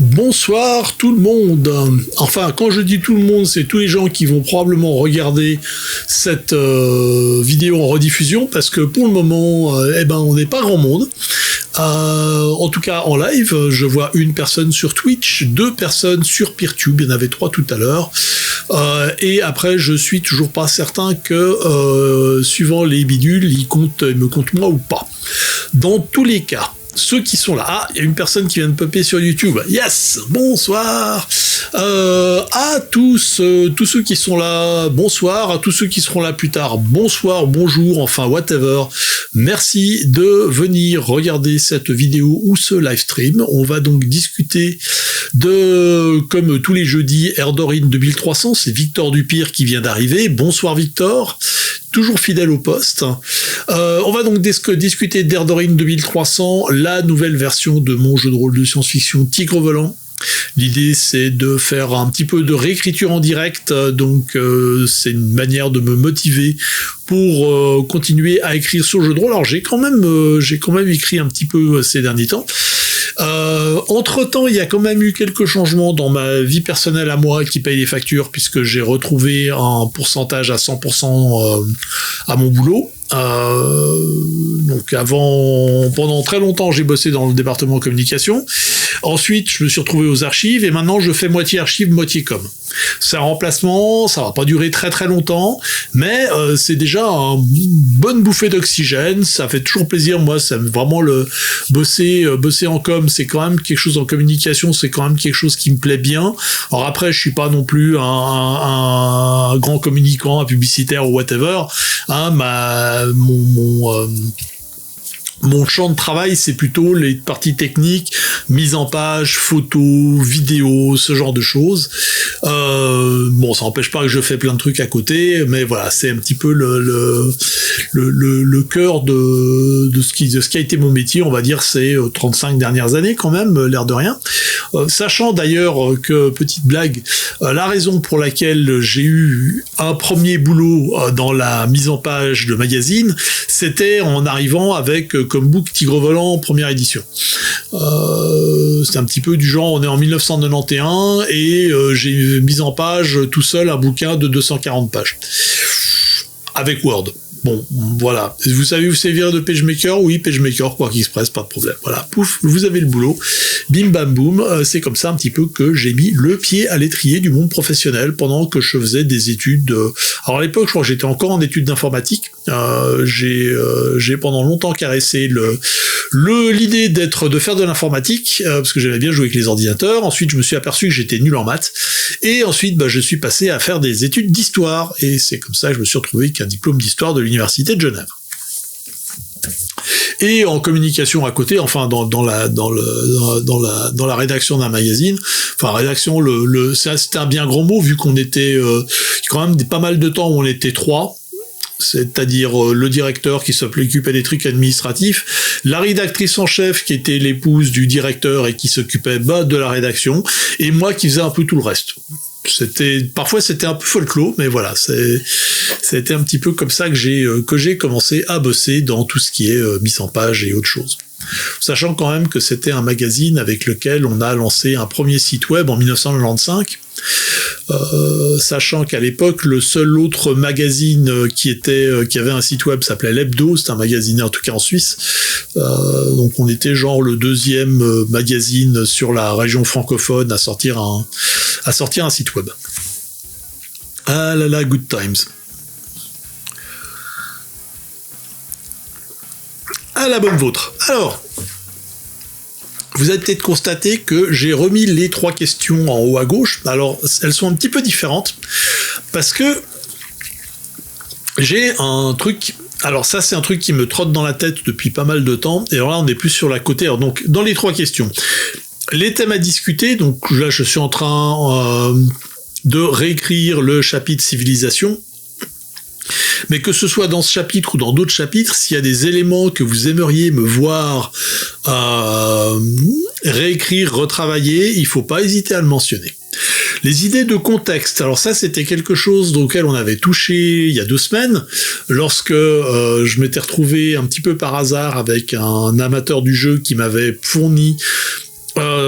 Bonsoir tout le monde. Enfin, quand je dis tout le monde, c'est tous les gens qui vont probablement regarder cette vidéo en rediffusion, parce que pour le moment, on n'est pas grand monde. En tout cas, en live, je vois une personne sur Twitch, 2 personnes sur Peertube, il y en avait 3 tout à l'heure. Et après, je suis toujours pas certain que, suivant les bidules, ils me comptent moi ou pas. Dans tous les cas, ceux qui sont là, il y a une personne qui vient de popper sur YouTube. Yes, bonsoir. À tous ceux qui sont là, bonsoir. À tous ceux qui seront là plus tard, bonsoir, bonjour, enfin whatever. Merci de venir regarder cette vidéo ou ce live stream. On va donc discuter de, comme tous les jeudis, Erdorin 2300. C'est Victor Dupire qui vient d'arriver. Bonsoir Victor. Toujours fidèle au poste. On va donc discuter d'Erdorin 2300, la nouvelle version de mon jeu de rôle de science-fiction Tigre Volant. L'idée, c'est de faire un petit peu de réécriture en direct, donc c'est une manière de me motiver pour continuer à écrire sur le jeu de rôle. Alors j'ai quand même écrit un petit peu ces derniers temps. Entre-temps, il y a quand même eu quelques changements dans ma vie personnelle à moi qui paye les factures, puisque j'ai retrouvé un pourcentage à 100% à mon boulot. Donc pendant très longtemps, j'ai bossé dans le département communication. Ensuite, je me suis retrouvé aux archives et maintenant, je fais moitié archives, moitié com. C'est un remplacement, ça va pas durer très très longtemps, mais c'est déjà une bonne bouffée d'oxygène. Ça fait toujours plaisir. Moi, c'est vraiment bosser en com, c'est quand même quelque chose en communication, c'est quand même quelque chose qui me plaît bien. Alors après, je suis pas non plus un grand communicant, un publicitaire ou whatever. Mon champ de travail, c'est plutôt les parties techniques, mise en page, photos, vidéos, ce genre de choses. Bon, ça n'empêche pas que je fais plein de trucs à côté, mais voilà, c'est un petit peu le cœur de ce qui a été mon métier, on va dire, ces 35 dernières années quand même, l'air de rien. Sachant d'ailleurs que, petite blague, la raison pour laquelle j'ai eu un premier boulot dans la mise en page de magazine, c'était en arrivant avec comme book Tigre Volant première édition. C'est un petit peu du genre, on est en 1991 et j'ai mis en page tout seul un bouquin de 240 pages. Avec Word. Bon, voilà. Vous savez vous servir de PageMaker? Oui, PageMaker, Quark Express, pas de problème. Voilà, pouf, vous avez le boulot. Bim bam boum. C'est comme ça un petit peu que j'ai mis le pied à l'étrier du monde professionnel pendant que je faisais des études. Alors à l'époque, je crois que j'étais encore en études d'informatique. J'ai pendant longtemps caressé l'idée de faire de l'informatique, parce que j'aimais bien jouer avec les ordinateurs. Ensuite, je me suis aperçu que j'étais nul en maths. Et ensuite, je suis passé à faire des études d'histoire. Et c'est comme ça que je me suis retrouvé avec un diplôme d'histoire de l'Université de Genève. Et en communication à côté, enfin dans la rédaction d'un magazine, enfin rédaction, c'était un bien grand mot vu qu'on était quand même pas mal de temps où on était 3. C'est-à-dire le directeur qui s'occupait des trucs administratifs, la rédactrice en chef qui était l'épouse du directeur et qui s'occupait de la rédaction, et moi qui faisais un peu tout le reste. Parfois c'était un peu folklore, mais voilà, c'était un petit peu comme ça que j'ai commencé à bosser dans tout ce qui est mise en page et autre chose. Sachant quand même que c'était un magazine avec lequel on a lancé un premier site web en 1995. Sachant qu'à l'époque, le seul autre magazine qui avait un site web s'appelait l'Hebdo, c'est un magazine en tout cas en Suisse. Donc on était genre le deuxième magazine sur la région francophone à sortir un site web. Ah là là, good times. À la bonne vôtre. Alors, vous avez peut-être constaté que j'ai remis les 3 questions en haut à gauche. Alors, elles sont un petit peu différentes parce que j'ai un truc. Alors ça, c'est un truc qui me trotte dans la tête depuis pas mal de temps. Et alors là, on est plus sur la côté. Alors donc, dans les 3 questions, les thèmes à discuter. Donc là, je suis en train de réécrire le chapitre civilisation. Mais que ce soit dans ce chapitre ou dans d'autres chapitres, s'il y a des éléments que vous aimeriez me voir réécrire, retravailler, il ne faut pas hésiter à le mentionner. Les idées de contexte, alors ça c'était quelque chose auquel on avait touché il y a 2 semaines, lorsque je m'étais retrouvé un petit peu par hasard avec un amateur du jeu qui m'avait fourni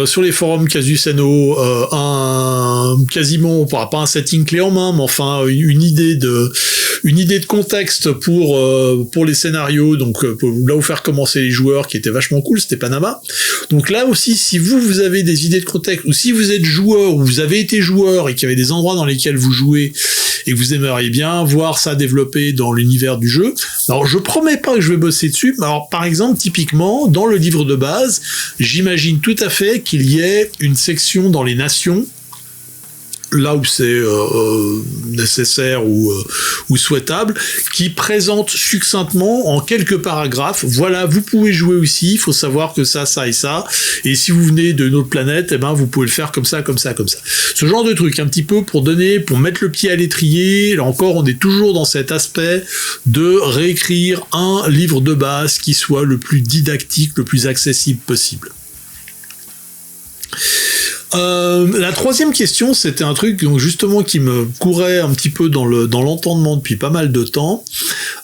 sur les forums Casus Anno quasiment pas un setting clé en main, mais enfin une idée de contexte pour les scénarios, donc là où faire commencer les joueurs, qui était vachement cool, c'était Panama. Donc là aussi, si vous avez des idées de contexte, ou si vous êtes joueur, ou vous avez été joueur et qu'il y avait des endroits dans lesquels vous jouez et que vous aimeriez bien voir ça développé dans l'univers du jeu, alors je promets pas que je vais bosser dessus, mais alors par exemple, typiquement, dans le livre de base, j'imagine tout à fait qu'il y ait une section dans les nations, là où c'est nécessaire ou souhaitable, qui présente succinctement en quelques paragraphes, voilà, vous pouvez jouer aussi, il faut savoir que ça et ça, et si vous venez d'une autre planète, eh ben vous pouvez le faire comme ça. Ce genre de truc, un petit peu pour mettre le pied à l'étrier. Là encore, on est toujours dans cet aspect de réécrire un livre de base qui soit le plus didactique, le plus accessible possible. La troisième question, c'était un truc donc justement qui me courait un petit peu dans l'entendement depuis pas mal de temps,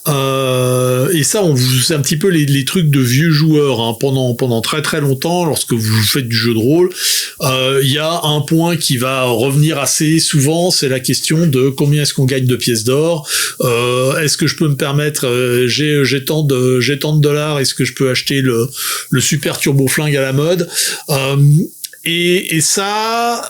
et ça c'est un petit peu les trucs de vieux joueurs, hein. Pendant très très longtemps, lorsque vous faites du jeu de rôle, il y a un point qui va revenir assez souvent, c'est la question de combien est-ce qu'on gagne de pièces d'or, est-ce que je peux me permettre, j'ai tant de dollars, est-ce que je peux acheter le super turbo flingue à la mode, et ça,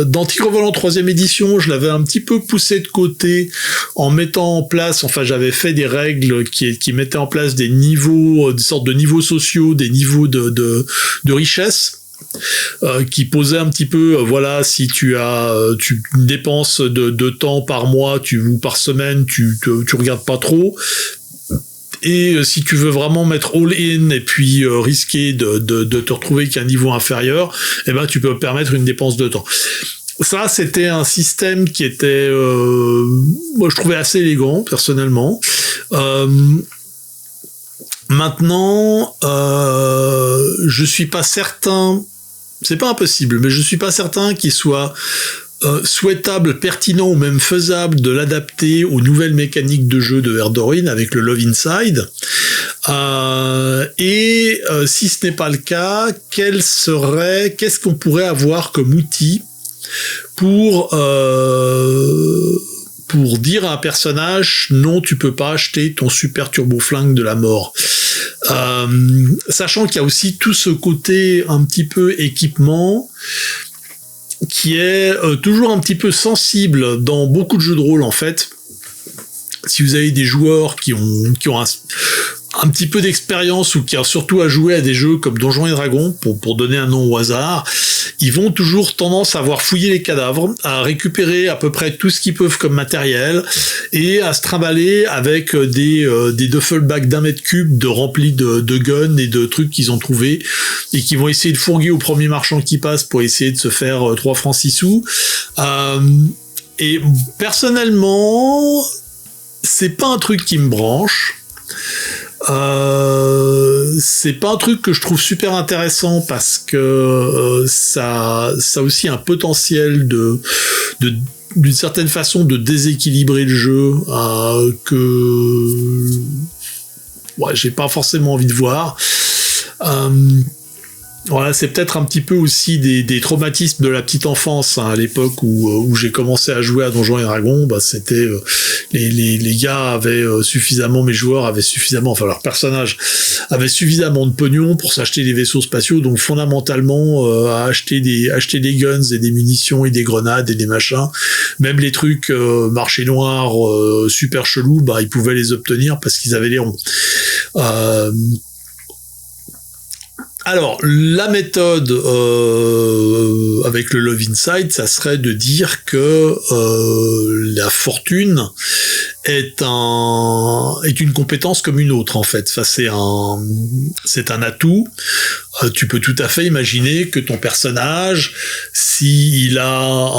dans Tigre Volant 3e édition, je l'avais un petit peu poussé de côté en mettant en place, enfin j'avais fait des règles qui mettaient en place des niveaux, des sortes de niveaux sociaux, des niveaux de richesse, qui posaient un petit peu, voilà, si tu dépenses de temps par mois ou par semaine, tu regardes pas trop. Et si tu veux vraiment mettre all-in et puis risquer de te retrouver qu'à un niveau inférieur, eh ben tu peux permettre une dépense de temps. Ça, c'était un système qui était, moi je trouvais assez élégant personnellement. Maintenant, je suis pas certain, c'est pas impossible, mais je suis pas certain qu'il soit souhaitable, pertinent ou même faisable de l'adapter aux nouvelles mécaniques de jeu de Erdorin avec le Love Inside. Si ce n'est pas le cas, qu'est-ce qu'on pourrait avoir comme outil pour dire à un personnage non, tu peux pas acheter ton super turbo flingue de la mort. Sachant qu'il y a aussi tout ce côté un petit peu équipement qui est toujours un petit peu sensible dans beaucoup de jeux de rôle en fait. Si vous avez des joueurs qui ont un petit peu d'expérience ou qui ont surtout à jouer à des jeux comme Donjons et Dragons, pour donner un nom au hasard, ils vont toujours tendance à avoir fouillé les cadavres, à récupérer à peu près tout ce qu'ils peuvent comme matériel et à se trimballer avec des duffelbags d'1 mètre cube remplis de guns et de trucs qu'ils ont trouvés et qui vont essayer de fourguer au premier marchand qui passe pour essayer de se faire 3 francs 6 sous. Et personnellement, c'est pas un truc qui me branche. C'est pas un truc que je trouve super intéressant parce que ça a aussi un potentiel d'une certaine façon de déséquilibrer le jeu que j'ai pas forcément envie de voir. Voilà, c'est peut-être un petit peu aussi des traumatismes de la petite enfance, hein, à l'époque où j'ai commencé à jouer à Donjons et Dragons. C'était les gars avaient suffisamment, mes joueurs avaient suffisamment, enfin leurs personnages avaient suffisamment de pognon pour s'acheter des vaisseaux spatiaux, donc fondamentalement à acheter des guns et des munitions et des grenades et des machins, même les trucs marché noir super chelous, ils pouvaient les obtenir parce qu'ils avaient les ronds. Alors, la méthode avec le Love Inside, ça serait de dire que la fortune est une compétence comme une autre en fait. Enfin, c'est un atout. Tu peux tout à fait imaginer que ton personnage, s'il a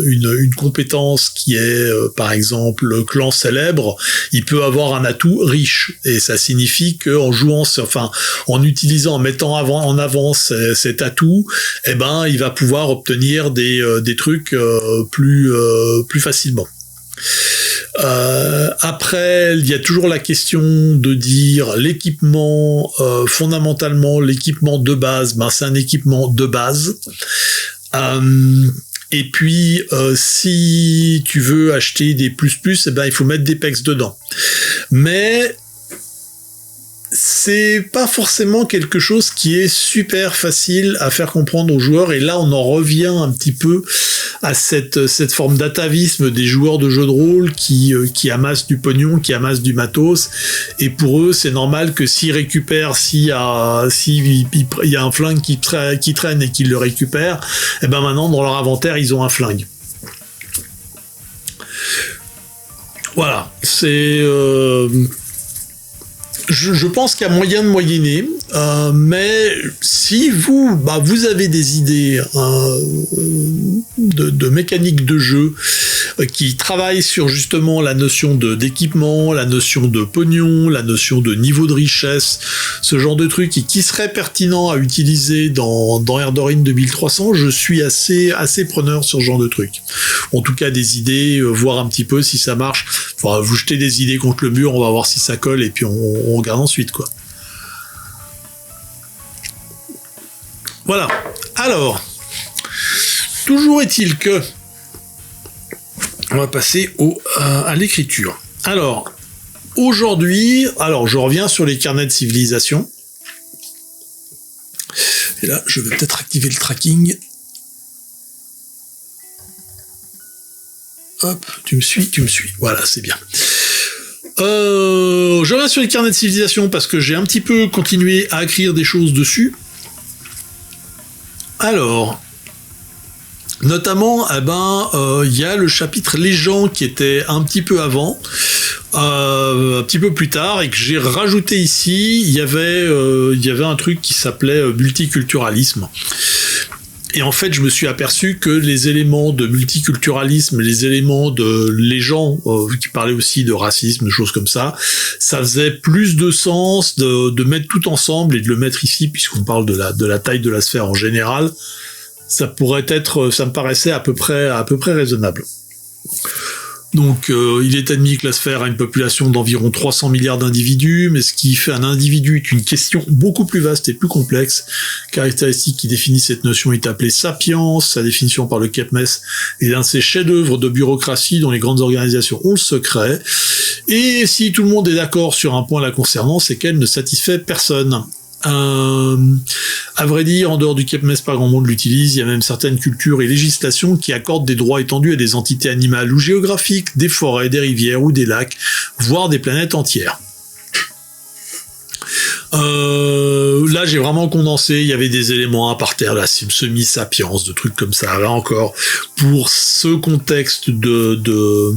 une compétence qui est par exemple le clan célèbre, il peut avoir un atout riche. Et ça signifie que en mettant en avant cet atout, il va pouvoir obtenir des trucs plus facilement. Après, il y a toujours la question de dire l'équipement, fondamentalement, l'équipement de base, ben, c'est un équipement de base. Et puis, si tu veux acheter des plus, eh ben, il faut mettre des pecs dedans. Mais c'est pas forcément quelque chose qui est super facile à faire comprendre aux joueurs, et là on en revient un petit peu à cette forme d'atavisme des joueurs de jeux de rôle qui amassent du pognon, qui amassent du matos, et pour eux c'est normal que s'ils récupèrent, s'il y a un flingue qui traîne et qu'ils le récupèrent, et ben maintenant dans leur inventaire ils ont un flingue. Voilà, c'est... Je pense qu'il y a moyen de moyenner, mais si vous avez des idées de mécanique de jeu qui travaillent sur justement la notion d'équipement, la notion de pognon, la notion de niveau de richesse, ce genre de trucs, et qui serait pertinent à utiliser dans Erdorin 2300, je suis assez preneur sur ce genre de trucs. En tout cas, des idées, voir un petit peu si ça marche. Enfin, vous jetez des idées contre le mur, on va voir si ça colle, et puis on regarde ensuite, quoi. Voilà. Alors, toujours est-il que on va passer à l'écriture. Alors, aujourd'hui, je reviens sur les carnets de civilisation. Et là, je vais peut-être activer le tracking. Hop, tu me suis. Voilà, c'est bien. Je reviens sur les carnets de civilisation parce que j'ai un petit peu continué à écrire des choses dessus. Alors, notamment, il y a le chapitre Les gens qui était un petit peu avant, un petit peu plus tard, et que j'ai rajouté ici. Il y avait un truc qui s'appelait multiculturalisme. Et en fait, je me suis aperçu que les éléments de multiculturalisme, les éléments les gens qui parlaient aussi de racisme, de choses comme ça faisait plus de sens de mettre tout ensemble et de le mettre ici, puisqu'on parle de la taille de la sphère en général. Ça me paraissait à peu près raisonnable. Donc, il est admis que la sphère a une population d'environ 300 milliards d'individus, mais ce qui fait un individu est une question beaucoup plus vaste et plus complexe. Caractéristique qui définit cette notion est appelée sapiens. Sa définition par le Kepmes est l'un de ces chefs-d'œuvre de bureaucratie dont les grandes organisations ont le secret. Et si tout le monde est d'accord sur un point la concernant, c'est qu'elle ne satisfait personne. À vrai dire, en dehors du Kepmes, pas grand monde l'utilise. Il y a même certaines cultures et législations qui accordent des droits étendus à des entités animales ou géographiques, des forêts, des rivières ou des lacs, voire des planètes entières. Là, j'ai vraiment condensé. Il y avait des éléments à partir, la semi-sapiens, de trucs comme ça. Là encore, pour ce contexte de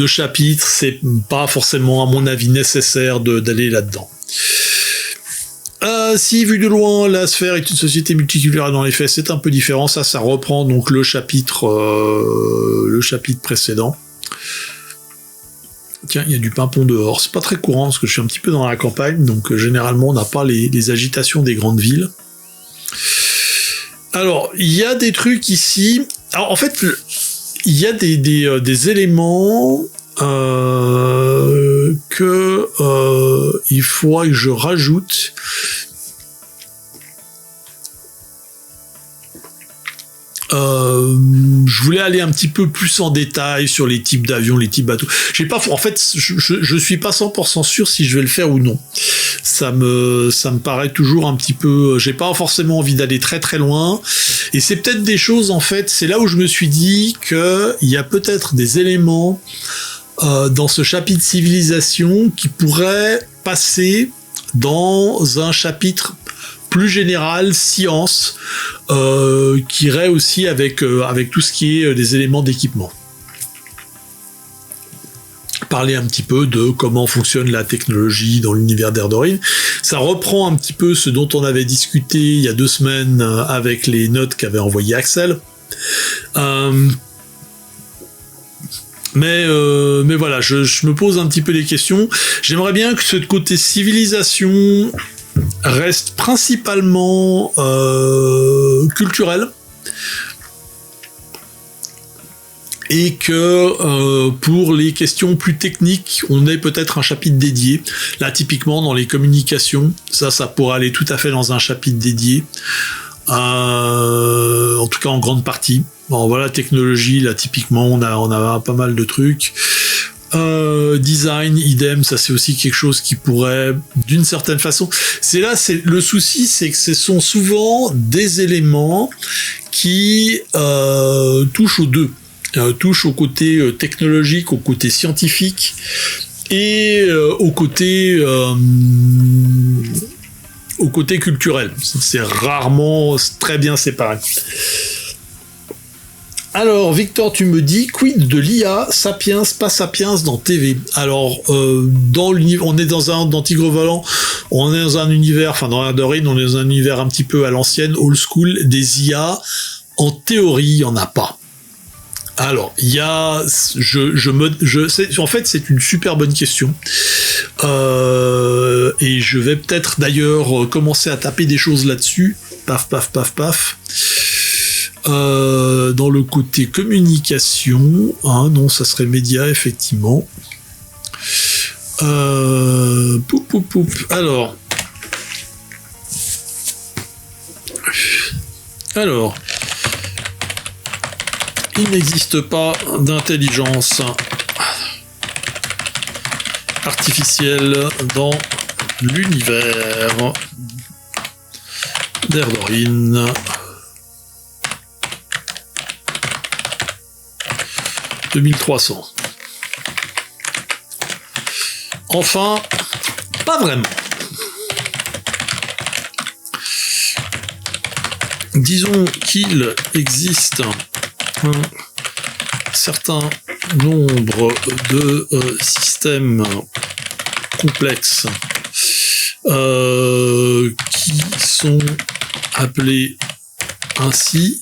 chapitre, c'est pas forcément, à mon avis, nécessaire d'aller là-dedans. Si, vu de loin, la sphère est une société multiculturelle dans les faits, c'est un peu différent. Ça reprend donc le chapitre précédent. Tiens, il y a du pimpon dehors. C'est pas très courant parce que je suis un petit peu dans la campagne, donc généralement on n'a pas les agitations des grandes villes. Alors, il y a des trucs ici. Alors, en fait, il y a des éléments que il faudra que je rajoute. Je voulais aller un petit peu plus en détail sur les types d'avions, les types bateaux. En fait, je suis pas 100% sûr si je vais le faire ou non. Ça me paraît toujours un petit peu. J'ai pas forcément envie d'aller très très loin. Et c'est peut-être des choses, en fait. C'est là où je me suis dit que il y a peut-être des éléments dans ce chapitre civilisation qui pourraient passer dans un chapitre plus général, science, qui irait aussi avec tout ce qui est des éléments d'équipement. Parler un petit peu de comment fonctionne la technologie dans l'univers d'Erdorin. Ça reprend un petit peu ce dont on avait discuté il y a 2 semaines avec les notes qu'avait envoyé Axel. Mais voilà, je me pose un petit peu des questions. J'aimerais bien que ce côté civilisation reste principalement culturel. et que pour les questions plus techniques, on ait peut-être un chapitre dédié. Là, typiquement, dans les communications, ça pourrait aller tout à fait dans un chapitre dédié, en tout cas en grande partie. Bon, voilà, technologie, là, typiquement, on a pas mal de trucs. Design, idem, ça c'est aussi quelque chose qui pourrait, d'une certaine façon, c'est le souci, c'est que ce sont souvent des éléments qui touchent aux deux. Touche au côté technologique, au côté scientifique et au côté culturel. C'est rarement très bien séparé. Alors, Victor, tu me dis, quid de l'IA, Sapiens, pas Sapiens dans TV? Alors, dans l'univers, on est dans Tigre Volant, on est dans un univers, enfin dans Ardorine, on est dans un univers un petit peu à l'ancienne, old school, des IA. En théorie, il n'y en a pas. Alors, il y a, en fait, c'est une super bonne question. Et je vais peut-être d'ailleurs commencer à taper des choses là-dessus. Paf, paf, paf, paf. Dans le côté communication, hein, non, ça serait média, effectivement. Alors, il n'existe pas d'intelligence artificielle dans l'univers d'Erdorine. 2300. Enfin, pas vraiment. Disons qu'il existe un certain nombre de systèmes complexes qui sont appelés ainsi,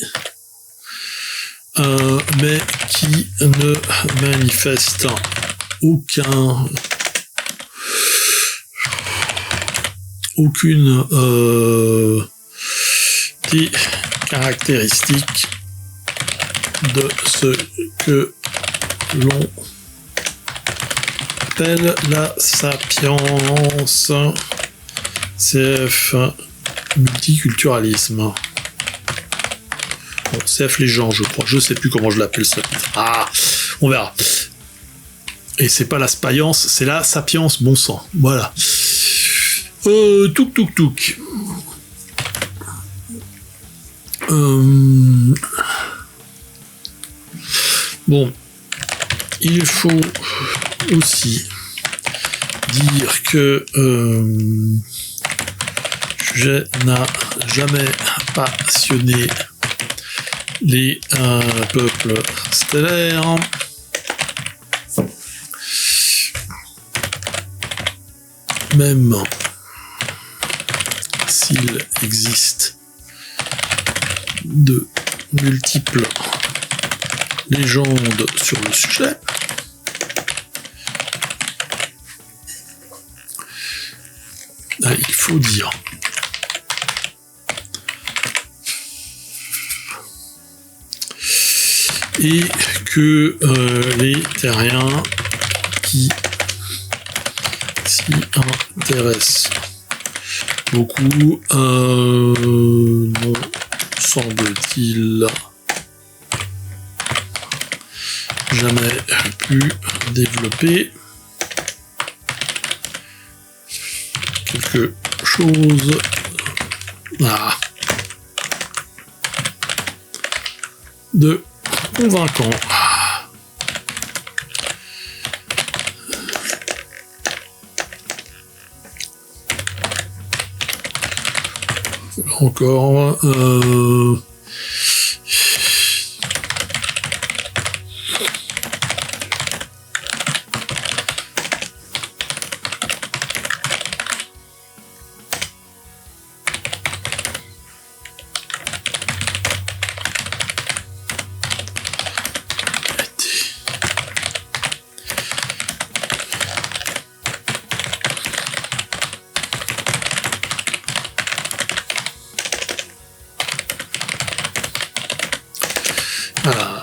mais qui ne manifestent aucune des caractéristiques de ce que l'on appelle la sapience, CF multiculturalisme. Bon, CF les gens, je crois. Je sais plus comment je l'appelle ce titre. Ah, on verra. Et c'est pas la spaïence, c'est la sapience, bon sang. Voilà. Touk. Bon, il faut aussi dire que je n'ai jamais passionné les peuples stellaires. Même s'il existe de multiples légendes sur le sujet, il faut dire et que les terriens qui s'y intéressent beaucoup n'ont, semble-t-il, jamais pu développer quelque chose de convaincant. Encore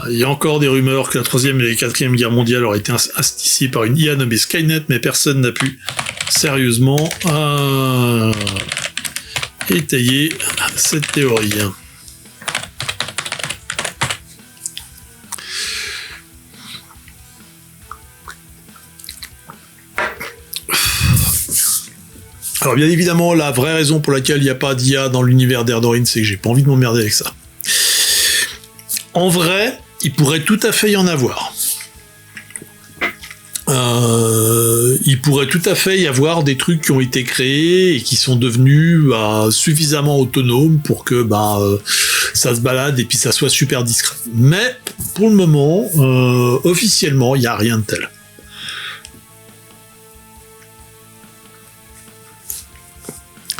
Il y a encore des rumeurs que la 3e et la 4e guerre mondiale auraient été initiées par une IA nommée Skynet, mais personne n'a pu sérieusement étayer cette théorie. Alors bien évidemment, la vraie raison pour laquelle il n'y a pas d'IA dans l'univers d'Erdorine, c'est que j'ai pas envie de m'emmerder avec ça. En vrai, il pourrait tout à fait y en avoir. Il pourrait tout à fait y avoir des trucs qui ont été créés et qui sont devenus suffisamment autonomes pour que ça se balade et puis ça soit super discret. Mais pour le moment, officiellement, il n'y a rien de tel.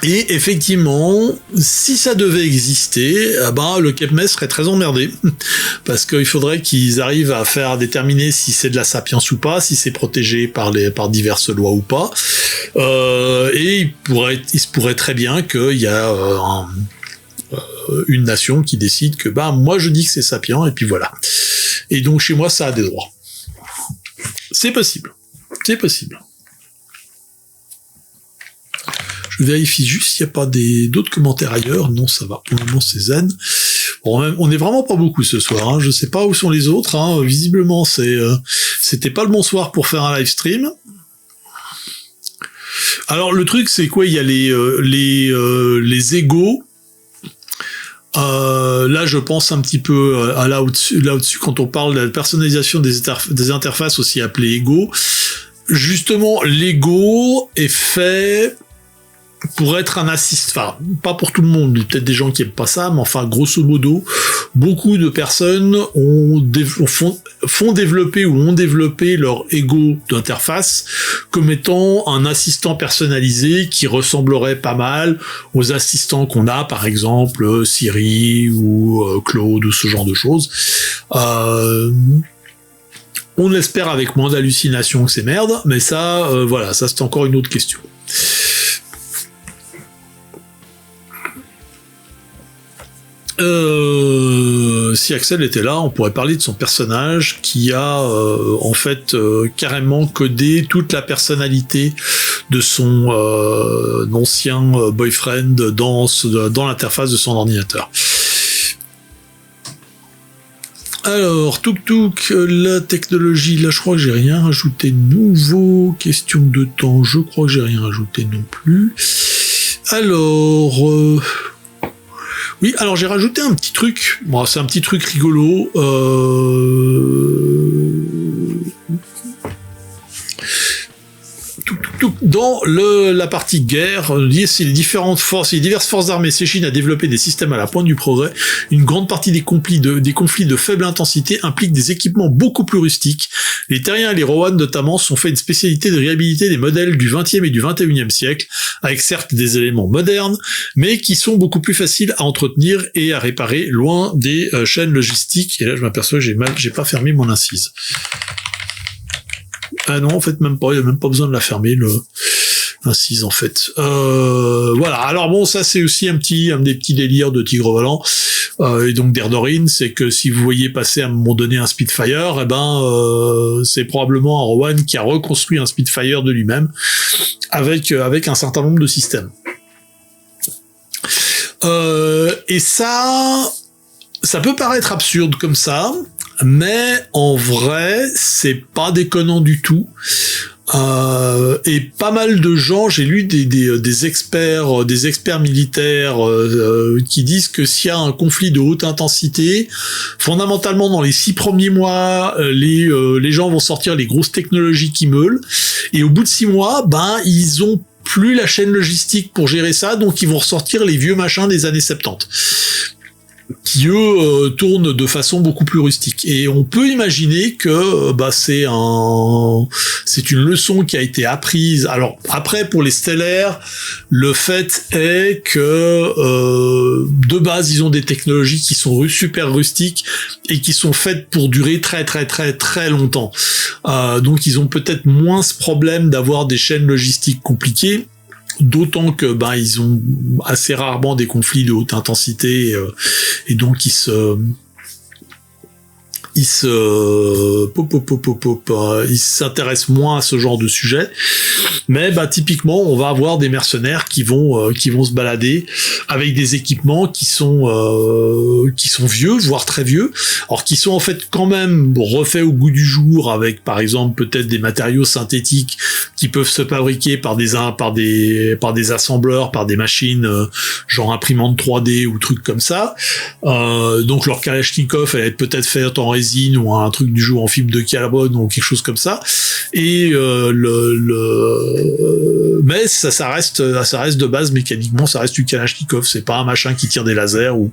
Et effectivement, si ça devait exister, le CEPMES serait très emmerdé, parce qu'il faudrait qu'ils arrivent à faire déterminer si c'est de la sapience ou pas, si c'est protégé par diverses lois ou pas, et il se pourrait très bien qu'il y a une nation qui décide que moi je dis que c'est sapien, et puis voilà. Et donc chez moi ça a des droits. C'est possible. C'est possible. Je vérifie juste s'il n'y a pas d'autres commentaires ailleurs. Non, ça va. Pour le moment, c'est zen. Bon, on n'est vraiment pas beaucoup ce soir. Hein. Je sais pas où sont les autres. Hein. Visiblement, c'était pas le bon soir pour faire un live stream. Alors, le truc, c'est quoi? Il y a les égos. Là, je pense un petit peu à là au-dessus, quand on parle de la personnalisation des interfaces, aussi appelées égos. Justement, l'ego est fait pour être un assistant, pas pour tout le monde, peut-être des gens qui aiment pas ça, mais enfin, grosso modo, beaucoup de personnes font développer ou ont développé leur ego d'interface comme étant un assistant personnalisé qui ressemblerait pas mal aux assistants qu'on a, par exemple Siri ou Claude ou ce genre de choses. On l'espère avec moins d'hallucinations que ces merdes, mais ça, voilà, ça c'est encore une autre question. Si Axel était là, on pourrait parler de son personnage qui a en fait carrément codé toute la personnalité de son ancien boyfriend dans l'interface de son ordinateur. Alors, la technologie, là je crois que j'ai rien rajouté de nouveau. Question de temps, je crois que j'ai rien rajouté non plus. Alors... Oui, alors j'ai rajouté un petit truc. Bon, c'est un petit truc rigolo. Dans la partie guerre, c'est les diverses forces armées s'échinent à développer des systèmes à la pointe du progrès. Une grande partie des conflits de faible intensité impliquent des équipements beaucoup plus rustiques. Les terriens et les Rowan notamment sont fait une spécialité de réhabiliter des modèles du XXe et du XXIe siècle, avec certes des éléments modernes, mais qui sont beaucoup plus faciles à entretenir et à réparer loin des chaînes logistiques. Et là je m'aperçois que j'ai pas fermé mon incise. Ah non, en fait, même pas, il n'y a même pas besoin de la fermer, l'incise, en fait. Voilà. Alors bon, ça, c'est aussi un des petits délires de Tigre Volant, et donc d'Erdorine, c'est que si vous voyez passer à un moment donné un Spitfire, c'est probablement un Rowan qui a reconstruit un Spitfire de lui-même, avec un certain nombre de systèmes. Et ça peut paraître absurde comme ça, mais en vrai, c'est pas déconnant du tout. Et pas mal de gens, j'ai lu des experts militaires qui disent que s'il y a un conflit de haute intensité, fondamentalement dans les 6 premiers mois, les gens vont sortir les grosses technologies qui meulent, et au bout de 6 mois, ils ont plus la chaîne logistique pour gérer ça, donc ils vont ressortir les vieux machins des années 70. Qui eux tournent de façon beaucoup plus rustique. Et on peut imaginer que c'est une leçon qui a été apprise. Alors après, pour les stellaires, le fait est que de base ils ont des technologies qui sont super rustiques et qui sont faites pour durer très très très très longtemps. Donc ils ont peut-être moins ce problème d'avoir des chaînes logistiques compliquées. D'autant que ils ont assez rarement des conflits de haute intensité, et donc ils se ils s'intéressent moins à ce genre de sujet, mais typiquement on va avoir des mercenaires qui vont se balader avec des équipements qui sont vieux, voire très vieux, alors qui sont en fait quand même refaits au goût du jour, avec par exemple peut-être des matériaux synthétiques qui peuvent se fabriquer par des assembleurs, par des machines genre imprimante 3D ou trucs comme ça. Donc leur Kalachnikov elle est peut-être faite en résine ou un truc du genre en fibre de carbone ou quelque chose comme ça. Et mais ça reste de base mécaniquement, ça reste du Kalachnikov, c'est pas un machin qui tire des lasers ou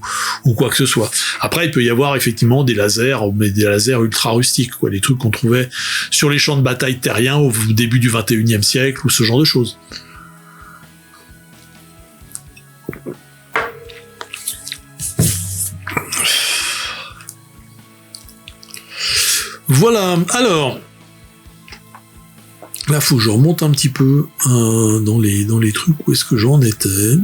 quoi que ce soit. Après il peut y avoir effectivement des lasers, mais des lasers ultra rustiques, quoi, des trucs qu'on trouvait sur les champs de bataille terriens au début du 21e siècle ou ce genre de choses. Voilà, alors là faut que je remonte un petit peu dans les trucs, où est-ce que j'en étais.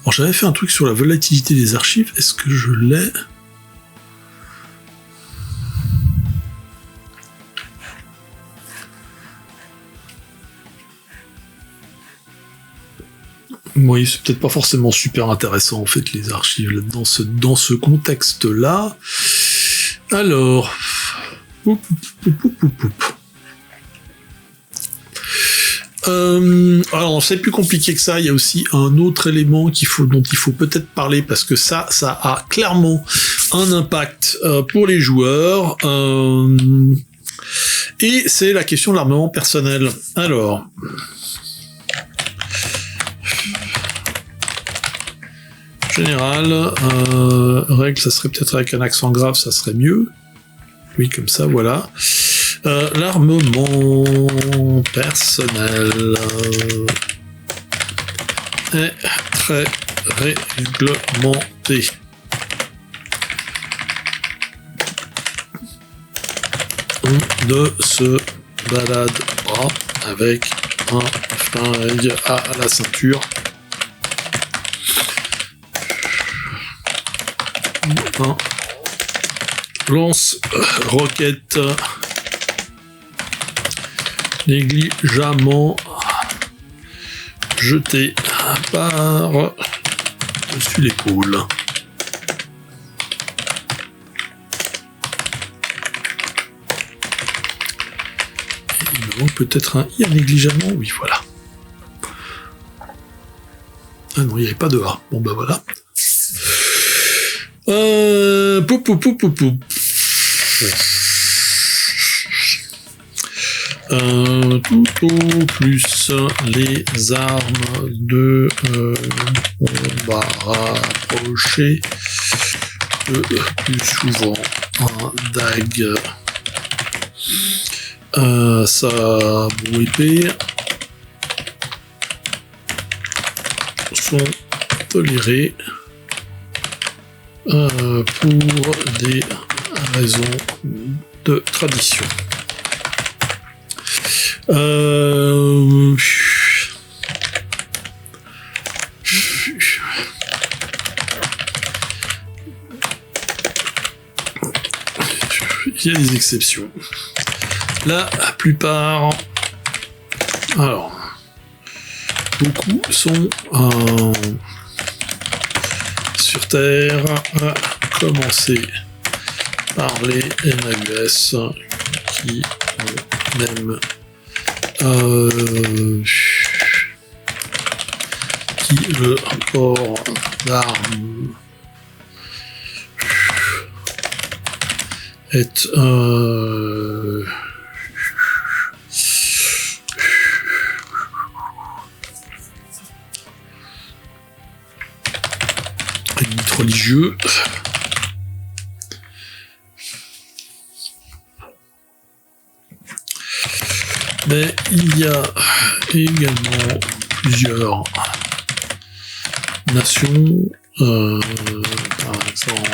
Alors j'avais fait un truc sur la volatilité des archives, est-ce que je l'ai? Oui, c'est peut-être pas forcément super intéressant en fait les archives dans ce contexte-là. Alors, alors c'est plus compliqué que ça. Il y a aussi un autre élément dont il faut peut-être parler, parce que ça a clairement un impact pour les joueurs. Et c'est la question de l'armement personnel. Alors. Général, règle, ça serait peut-être avec un accent grave, ça serait mieux. Oui, comme ça, voilà. L'armement personnel est très réglementé. On ne se balade pas avec un flingue à la ceinture. Un lance-roquette négligemment jeté par-dessus l'épaule. Il me manque peut-être un I à négligemment, oui, voilà. Ah non, il n'y avait pas de A. Bon, bah voilà. Tout au plus les armes de combat rapproché, le plus souvent un dague, sabre épée, sont tolérés pour des raisons de tradition. Il y a des exceptions. La plupart, alors, beaucoup sont sur Terre, à commencer par les MAUS qui ont même qui le port d'armes est religieux. Mais il y a également plusieurs nations, par exemple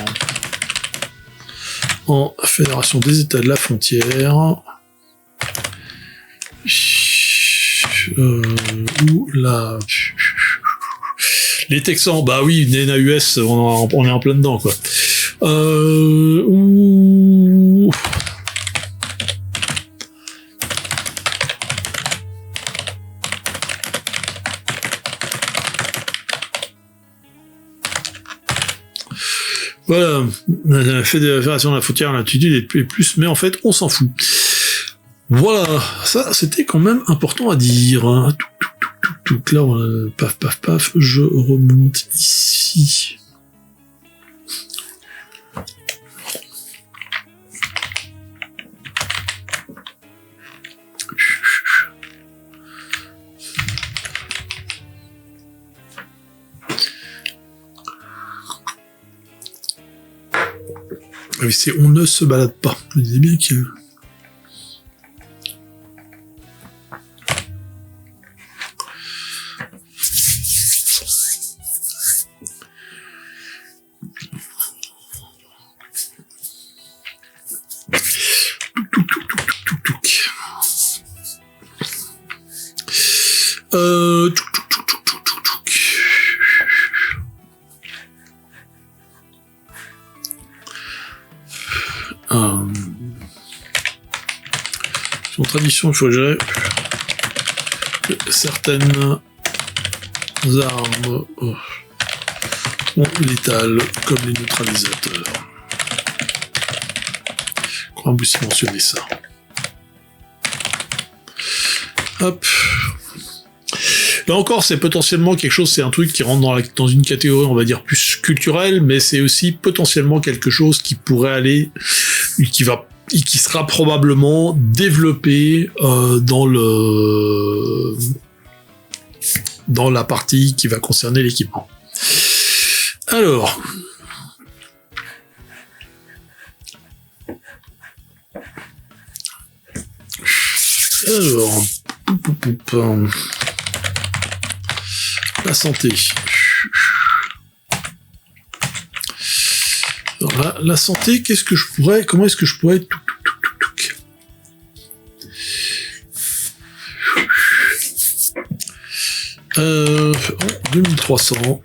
en Fédération des États de la Frontière, où la Les Texans, bah oui, Nena US, on est en plein dedans, quoi. Voilà, la Fédération de la frontière, l'altitude et plus, mais en fait, on s'en fout. Voilà, ça, c'était quand même important à dire. Hein. Là, paf, je remonte ici. Oui, c'est on ne se balade pas. Je disais bien que... Son tradition, il faut gérer certaines armes sont létales comme les neutralisateurs. Je crois que vous mentionner ça. Hop. Là encore, c'est potentiellement quelque chose, c'est un truc qui rentre dans une catégorie, on va dire, plus culturelle, mais c'est aussi potentiellement quelque chose qui pourrait aller, qui sera probablement développé dans la partie qui va concerner l'équipement. Alors... la santé. Alors la santé, comment est-ce que je pourrais 2300.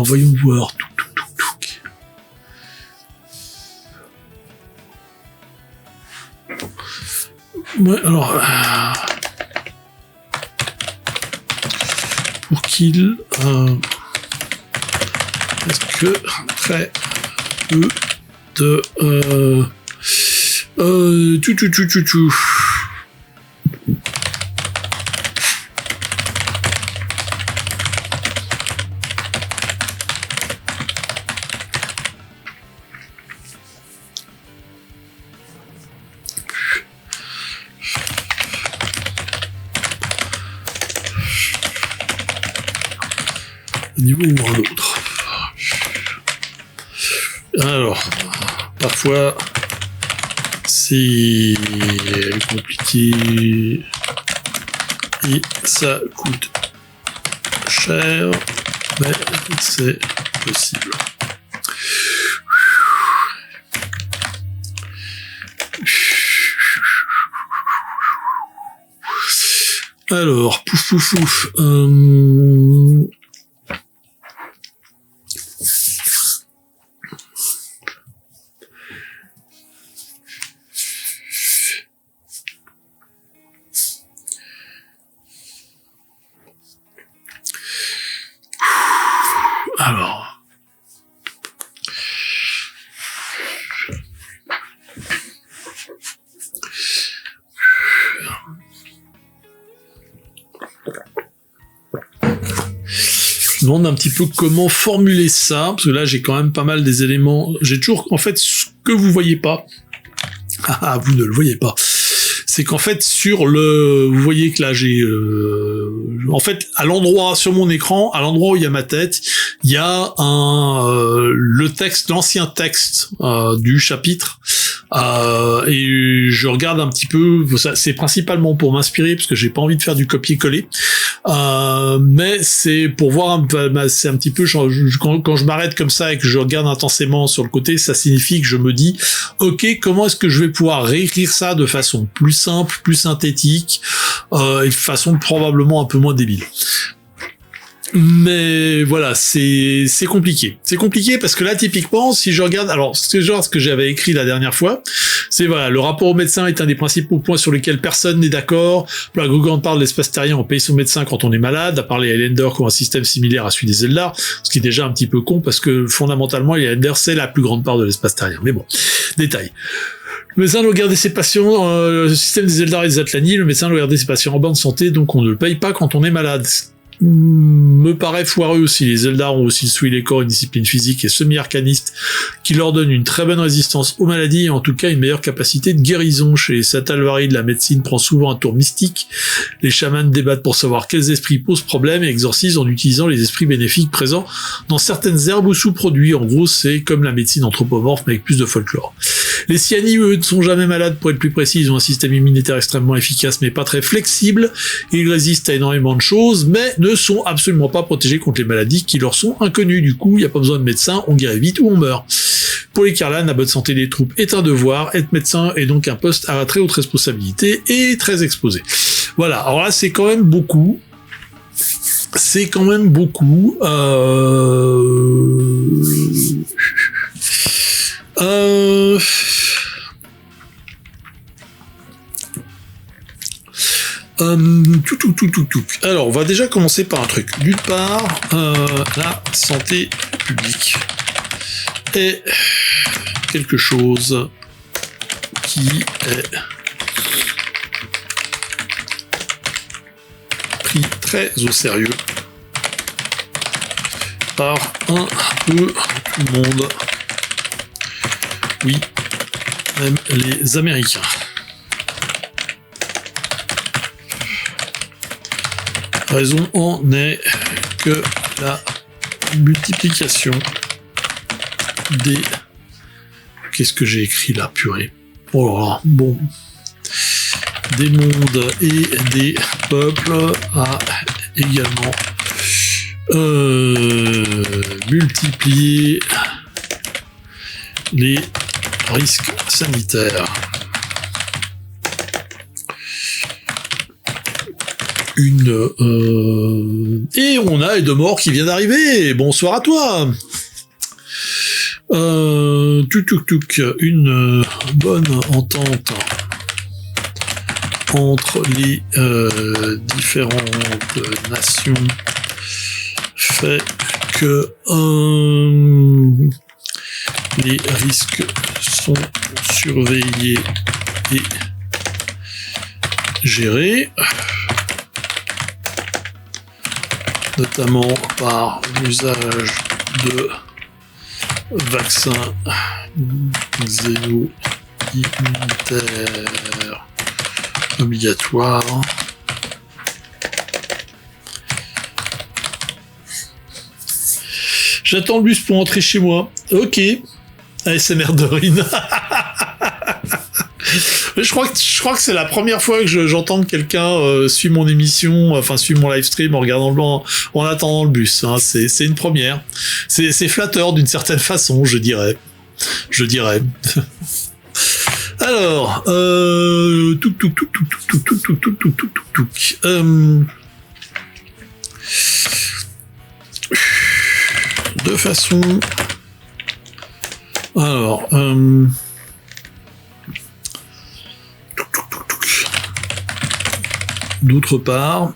Voyons voir. Ouais, alors... pour qu'il... est-ce que très peu de... niveau ou un autre. Alors, parfois, c'est compliqué et ça coûte cher, mais c'est possible. Alors, pouf. Alors. Je me demande un petit peu comment formuler ça, parce que là j'ai quand même pas mal des éléments. J'ai toujours, en fait, ce que vous voyez pas. Ah, vous ne le voyez pas. C'est qu'en fait vous voyez que là j'ai, en fait à l'endroit sur mon écran, à l'endroit où il y a ma tête, il y a l'ancien texte du chapitre. Et je regarde un petit peu, c'est principalement pour m'inspirer parce que j'ai pas envie de faire du copier-coller. Mais c'est pour voir, c'est un petit peu, quand je m'arrête comme ça et que je regarde intensément sur le côté, ça signifie que je me dis, ok, comment est-ce que je vais pouvoir réécrire ça de façon plus simple, plus synthétique, et de façon probablement un peu moins débile. Mais voilà, c'est compliqué. C'est compliqué parce que là, typiquement, si je regarde, alors c'est genre ce que j'avais écrit la dernière fois, c'est voilà, le rapport au médecin est un des principaux points sur lesquels personne n'est d'accord. Là, Gauguin parle de l'espace terrien, on paye son médecin quand on est malade, à part les Highlander qui ont un système similaire à celui des Eldar, ce qui est déjà un petit peu con parce que fondamentalement, les Highlander, c'est la plus grande part de l'espace terrien. Mais bon, détail. Le médecin doit garder ses patients, le système des Eldar et des Atlani, le médecin doit garder ses patients en bonne santé, donc on ne le paye pas quand on est malade. Me paraît foireux si les Eldar ont aussi sous les corps une discipline physique et semi-arcaniste qui leur donne une très bonne résistance aux maladies et en tout cas une meilleure capacité de guérison. Chez les Satalvari, la médecine prend souvent un tour mystique. Les chamans débattent pour savoir quels esprits posent problème et exorcisent en utilisant les esprits bénéfiques présents dans certaines herbes ou sous-produits. En gros, c'est comme la médecine anthropomorphe mais avec plus de folklore. Les Siani, eux, ne sont jamais malades, pour être plus précis, ils ont un système immunitaire extrêmement efficace mais pas très flexible. Ils résistent à énormément de choses, mais ne sont absolument pas protégés contre les maladies qui leur sont inconnues. Du coup, il n'y a pas besoin de médecin, on guérit vite ou on meurt. Pour les Karlan, la bonne santé des troupes est un devoir, être médecin est donc un poste à très haute responsabilité et très exposé. Voilà, alors là c'est quand même beaucoup. C'est quand même beaucoup. Alors, on va déjà commencer par un truc. D'une part, la santé publique est quelque chose qui est pris très au sérieux par un peu tout le monde. Oui, même les Américains. Raison en est que la multiplication des... Qu'est-ce que j'ai écrit là, purée? Oh là, bon. Des mondes et des peuples a également multiplié les risques sanitaires. Et on a Edemort qui vient d'arriver. Bonsoir à toi. Une bonne entente entre les différentes nations fait que les risques sont surveillés et gérés, notamment par l'usage de vaccins xéno-immunitaires obligatoires. J'attends le bus pour entrer chez moi. Ok. ASMR de Rine. Je crois que c'est la première fois que j'entends que quelqu'un suit mon émission, enfin suit mon live stream en regardant en attendant le bus. Hein. C'est une première. C'est flatteur d'une certaine façon, je dirais. Alors, de façon, alors, d'autre part,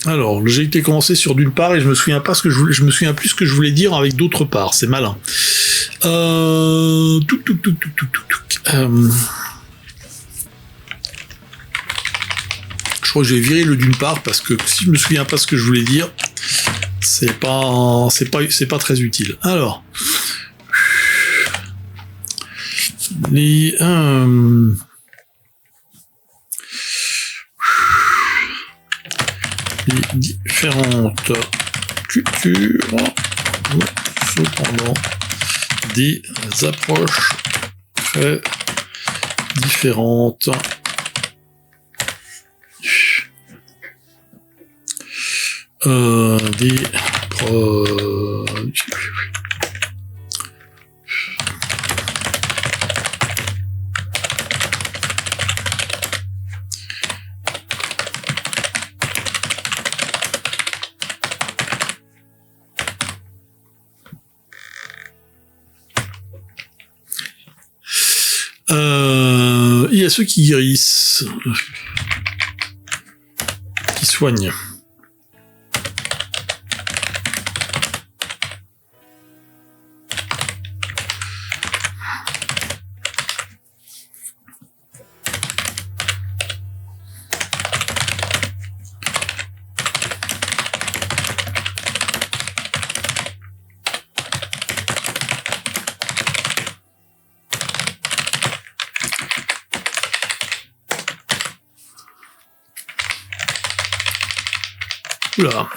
alors j'ai été commencé sur d'une part et je me souviens plus ce que je voulais dire avec d'autre part, c'est malin. Je crois que j'ai viré le d'une part parce que si je me souviens pas ce que je voulais dire, c'est pas très utile. Alors, les différentes cultures ont cependant des approches très différentes Des produits. Il y a ceux qui guérissent, qui soignent. Oula.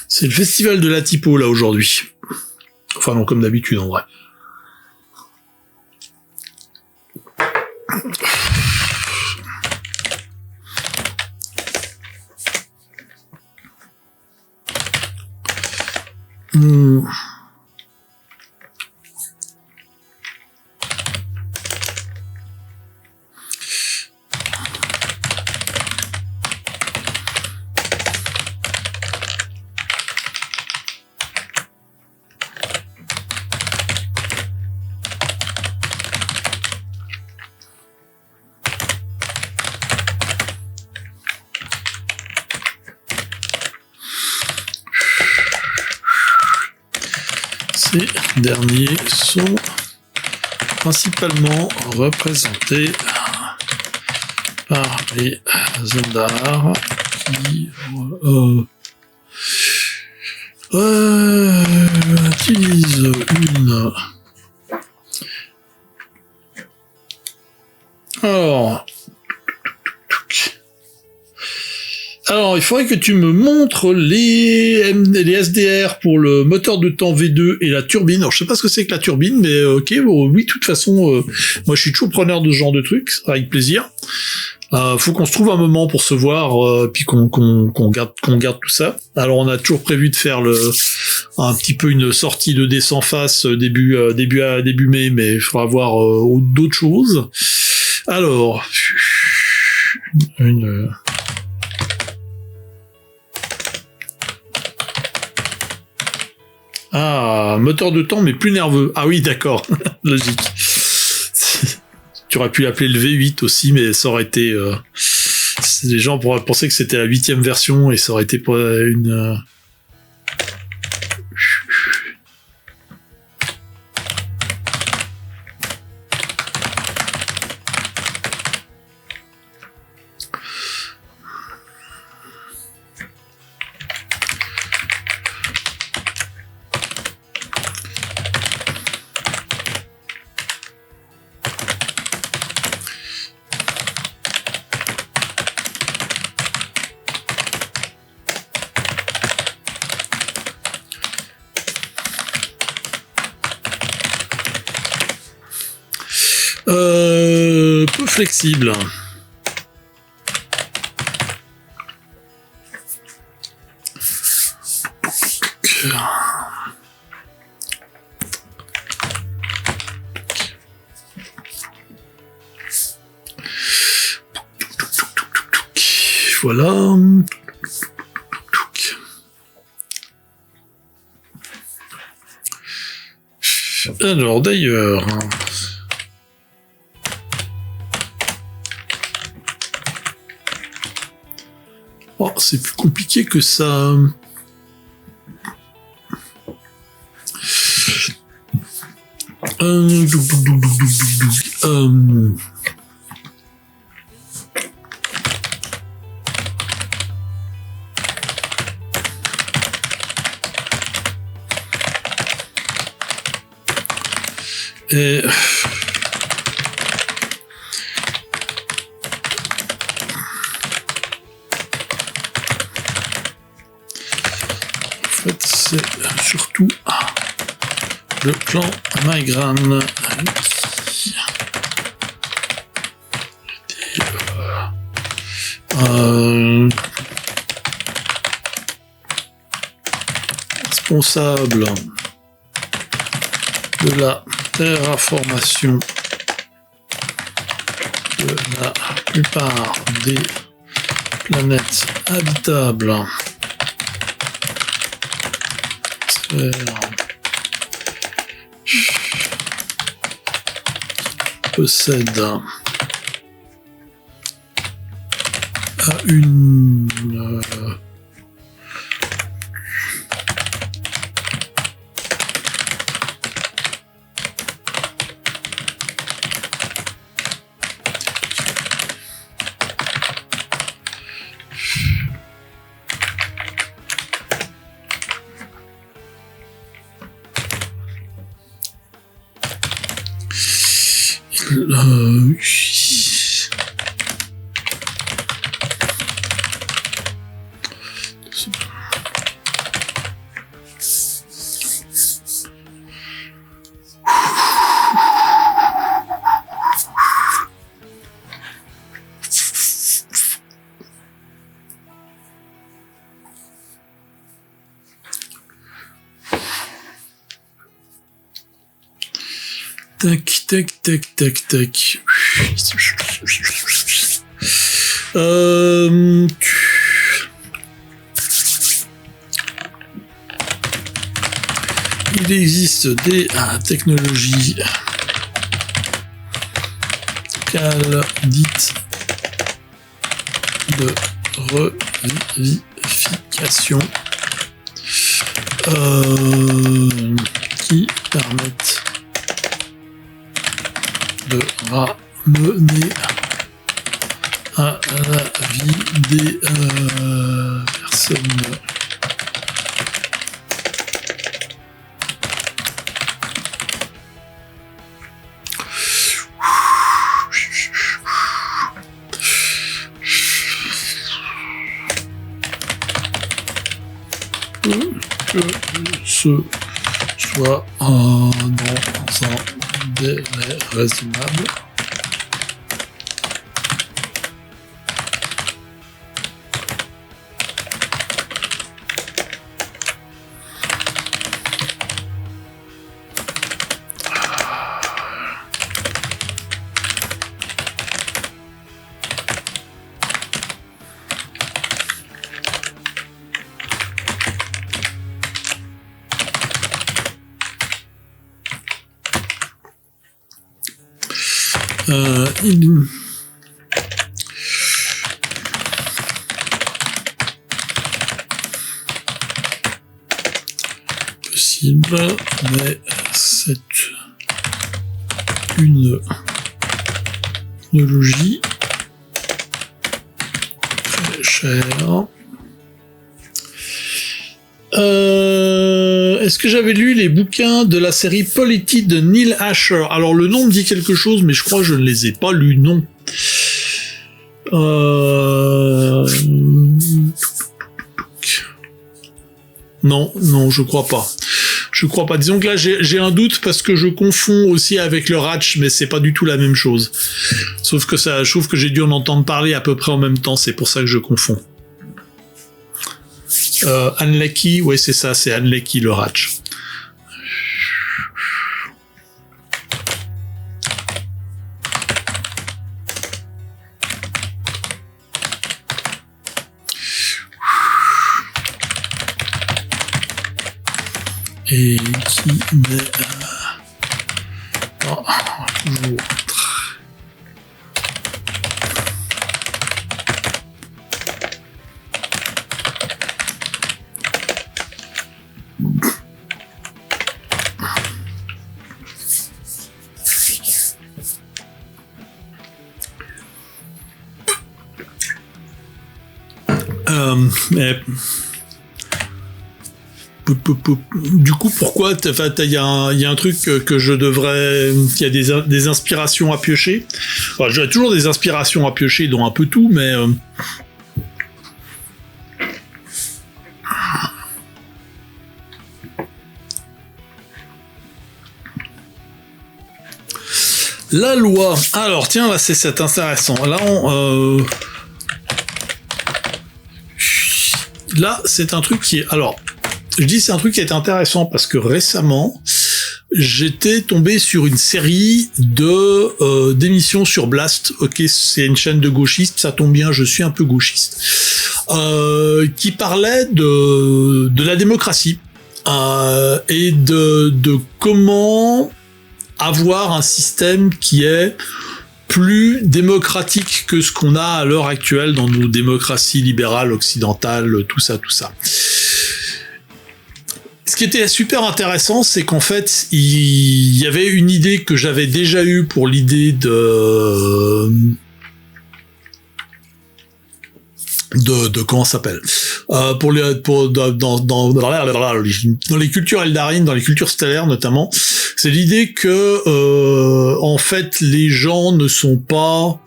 C'est le festival de la typo là aujourd'hui. Enfin non, comme d'habitude en vrai. Ces derniers sont principalement représentés par les Zendar qui utilisent une... Alors, il faudrait que tu me montres les SDR pour le moteur de temps V2 et la turbine. Alors, je sais pas ce que c'est que la turbine, mais ok, bon, oui, de toute façon, moi, je suis toujours preneur de ce genre de trucs, avec plaisir. Faut qu'on se trouve un moment pour se voir, puis qu'on garde tout ça. Alors, on a toujours prévu de faire un petit peu une sortie de D sans face début mai, mais il faudra voir d'autres choses. Alors, moteur de temps mais plus nerveux. Ah oui, d'accord, logique. Tu aurais pu l'appeler le V8 aussi, mais ça aurait été... les gens pourraient penser que c'était la 8e version et ça aurait été pas une... peu flexible. Voilà. Alors d'ailleurs... Oh, c'est plus compliqué que ça. Et... En fait, c'est surtout le clan Migran qui Responsable de la terraformation de la plupart des planètes habitables possède une tac, tac, tac, tac, tac. Il existe des technologies dites de revivification qui permettent de ramener à la vie des personnes que ce soit dans un délai raisonnable. Possible, mais c'est une technologie très chère. Est-ce que j'avais lu les bouquins de la série Polity de Neil Asher? Alors le nom me dit quelque chose, mais je crois que je ne les ai pas lus, non. Non, je crois pas. Je crois pas. Disons que là, j'ai un doute parce que je confonds aussi avec le Ratch, mais c'est pas du tout la même chose. Sauf que ça, je trouve que j'ai dû en entendre parler à peu près en même temps, c'est pour ça que je confonds. Unlucky, ouais, c'est ça, c'est Unlucky le Ratch. Et qui n'est toujours mais du coup, pourquoi il y a un truc que je devrais... Il y a des inspirations à piocher. Enfin, j'ai toujours des inspirations à piocher dans un peu tout, mais... La loi. Alors, tiens, là, c'est intéressant. Là, là, c'est un truc qui est... Alors, je dis c'est un truc qui est intéressant parce que récemment, j'étais tombé sur une série de d'émissions sur Blast. Ok, c'est une chaîne de gauchistes, ça tombe bien, je suis un peu gauchiste. Qui parlait de la démocratie et de comment avoir un système qui est plus démocratique que ce qu'on a à l'heure actuelle dans nos démocraties libérales occidentales, tout ça. Ce qui était super intéressant, c'est qu'en fait, il y avait une idée que j'avais déjà eue pour l'idée de comment ça s'appelle dans les cultures eldarines, dans les cultures stellaires notamment, c'est l'idée que en fait les gens ne sont pas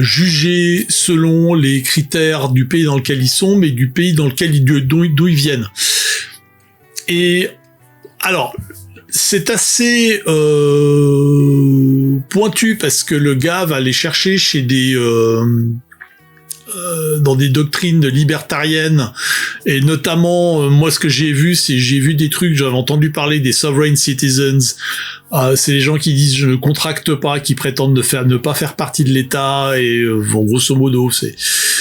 jugés selon les critères du pays dans lequel ils sont, mais du pays dans lequel d'où ils viennent. Et alors, c'est assez pointu parce que le gars va aller chercher chez des dans des doctrines libertariennes, et notamment moi ce que j'ai vu, c'est j'ai vu des trucs, j'avais entendu parler des sovereign citizens. C'est les gens qui disent je ne contracte pas, qui prétendent ne pas faire partie de l'État, et bon, grosso modo c'est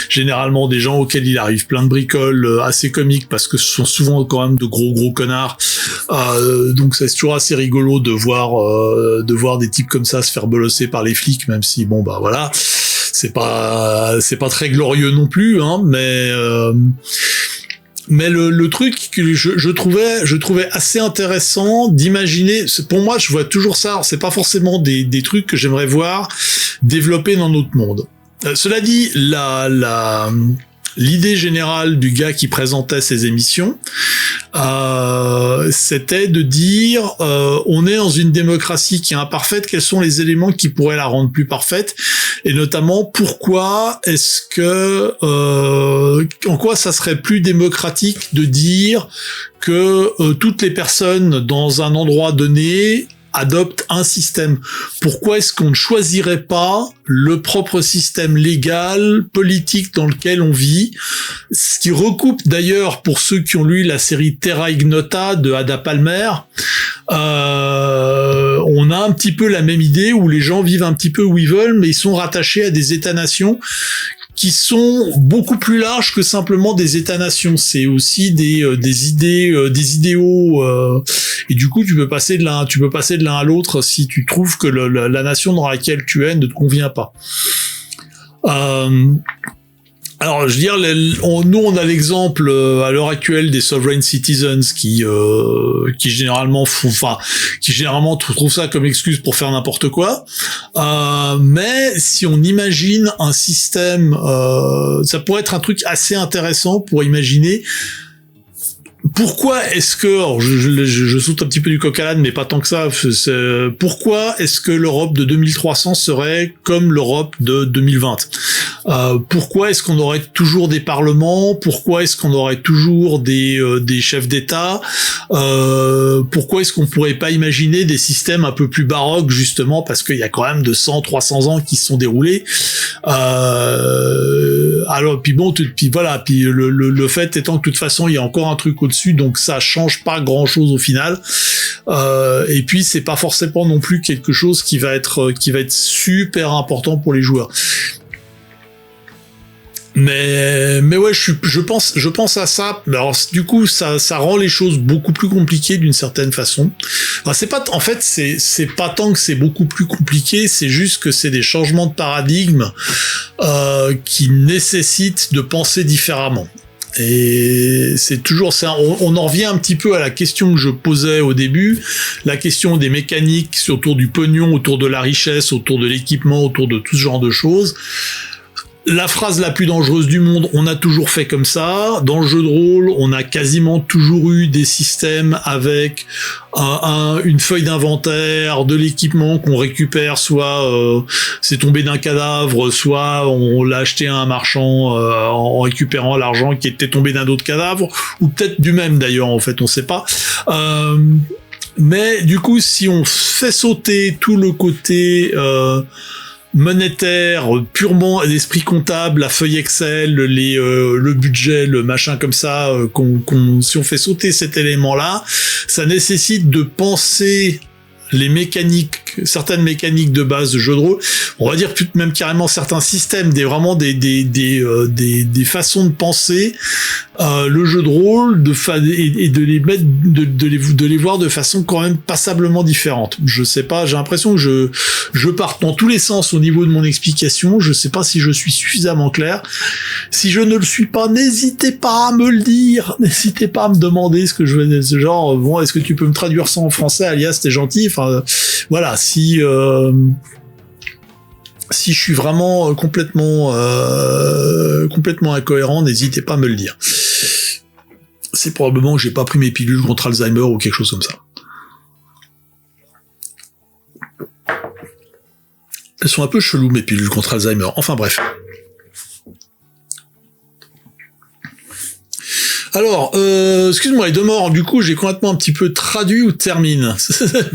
généralement des gens auxquels il arrive plein de bricoles assez comiques parce que ce sont souvent quand même de gros connards. Donc c'est toujours assez rigolo de voir des types comme ça se faire bolosser par les flics, même si bon bah voilà, c'est pas très glorieux non plus, hein, mais le truc que je trouvais assez intéressant d'imaginer, pour moi je vois toujours ça, alors c'est pas forcément des trucs que j'aimerais voir développés dans notre monde. Cela dit, l'idée générale du gars qui présentait ces émissions, c'était de dire on est dans une démocratie qui est imparfaite, quels sont les éléments qui pourraient la rendre plus parfaite, et notamment pourquoi est-ce que en quoi ça serait plus démocratique de dire que toutes les personnes dans un endroit donné adopte un système. Pourquoi est-ce qu'on ne choisirait pas le propre système légal, politique dans lequel on vit? Ce qui recoupe d'ailleurs, pour ceux qui ont lu la série Terra Ignota de Ada Palmer, on a un petit peu la même idée où les gens vivent un petit peu où ils veulent, mais ils sont rattachés à des États-nations qui sont beaucoup plus larges que simplement des États-nations. C'est aussi des idées, des idéaux, et du coup tu peux passer de l'un à l'autre si tu trouves que la nation dans laquelle tu es ne te convient pas. Alors, je veux dire, nous, on a l'exemple à l'heure actuelle des sovereign citizens qui généralement trouvent ça comme excuse pour faire n'importe quoi. Mais si on imagine un système, ça pourrait être un truc assez intéressant pour imaginer. Pourquoi est-ce que, alors je saute un petit peu du coq à l'âne, mais pas tant que ça, pourquoi est-ce que l'Europe de 2300 serait comme l'Europe de 2020 ? Pourquoi est-ce qu'on aurait toujours des parlements ? Pourquoi est-ce qu'on aurait toujours des chefs d'État ? Pourquoi est-ce qu'on pourrait pas imaginer des systèmes un peu plus baroques, justement, parce qu'il y a quand même de 100, 300 ans qui se sont déroulés. Alors, puis bon, puis voilà, puis le fait étant que de toute façon, il y a encore un truc au-dessus, donc ça change pas grand-chose au final. Et puis, c'est pas forcément non plus quelque chose qui va être super important pour les joueurs. Mais ouais, je pense à ça. Alors du coup, ça rend les choses beaucoup plus compliquées d'une certaine façon. Enfin, c'est pas tant que c'est beaucoup plus compliqué, c'est juste que c'est des changements de paradigme qui nécessitent de penser différemment. Et c'est toujours ça. On en revient un petit peu à la question que je posais au début, la question des mécaniques autour du pognon, autour de la richesse, autour de l'équipement, autour de tout ce genre de choses. La phrase la plus dangereuse du monde, on a toujours fait comme ça. Dans le jeu de rôle, on a quasiment toujours eu des systèmes avec une feuille d'inventaire, de l'équipement qu'on récupère, soit c'est tombé d'un cadavre, soit on l'a acheté à un marchand en récupérant l'argent qui était tombé d'un autre cadavre, ou peut-être du même d'ailleurs, en fait, on sait pas. Mais du coup, si on fait sauter tout le côté monétaire, purement d'esprit comptable, la feuille Excel, le budget, le machin comme ça, si on fait sauter cet élément-là, ça nécessite de penser certaines mécaniques de base de jeu de rôle, on va dire même carrément certains systèmes, des façons de penser le jeu de rôle, et de les mettre, de les voir de façon quand même passablement différente. Je sais pas, j'ai l'impression que je pars dans tous les sens au niveau de mon explication. Je sais pas si je suis suffisamment clair. Si je ne le suis pas, n'hésitez pas à me le dire. N'hésitez pas à me demander ce que je veux dire. Genre, bon, est-ce que tu peux me traduire ça en français, alias, t'es gentil. Enfin, voilà, si je suis vraiment complètement incohérent, n'hésitez pas à me le dire. C'est probablement que j'ai pas pris mes pilules contre Alzheimer ou quelque chose comme ça. Elles sont un peu cheloues, mes pilules contre Alzheimer. Enfin bref. Alors, excuse-moi, Edemort, du coup, j'ai complètement un petit peu traduit ou termine.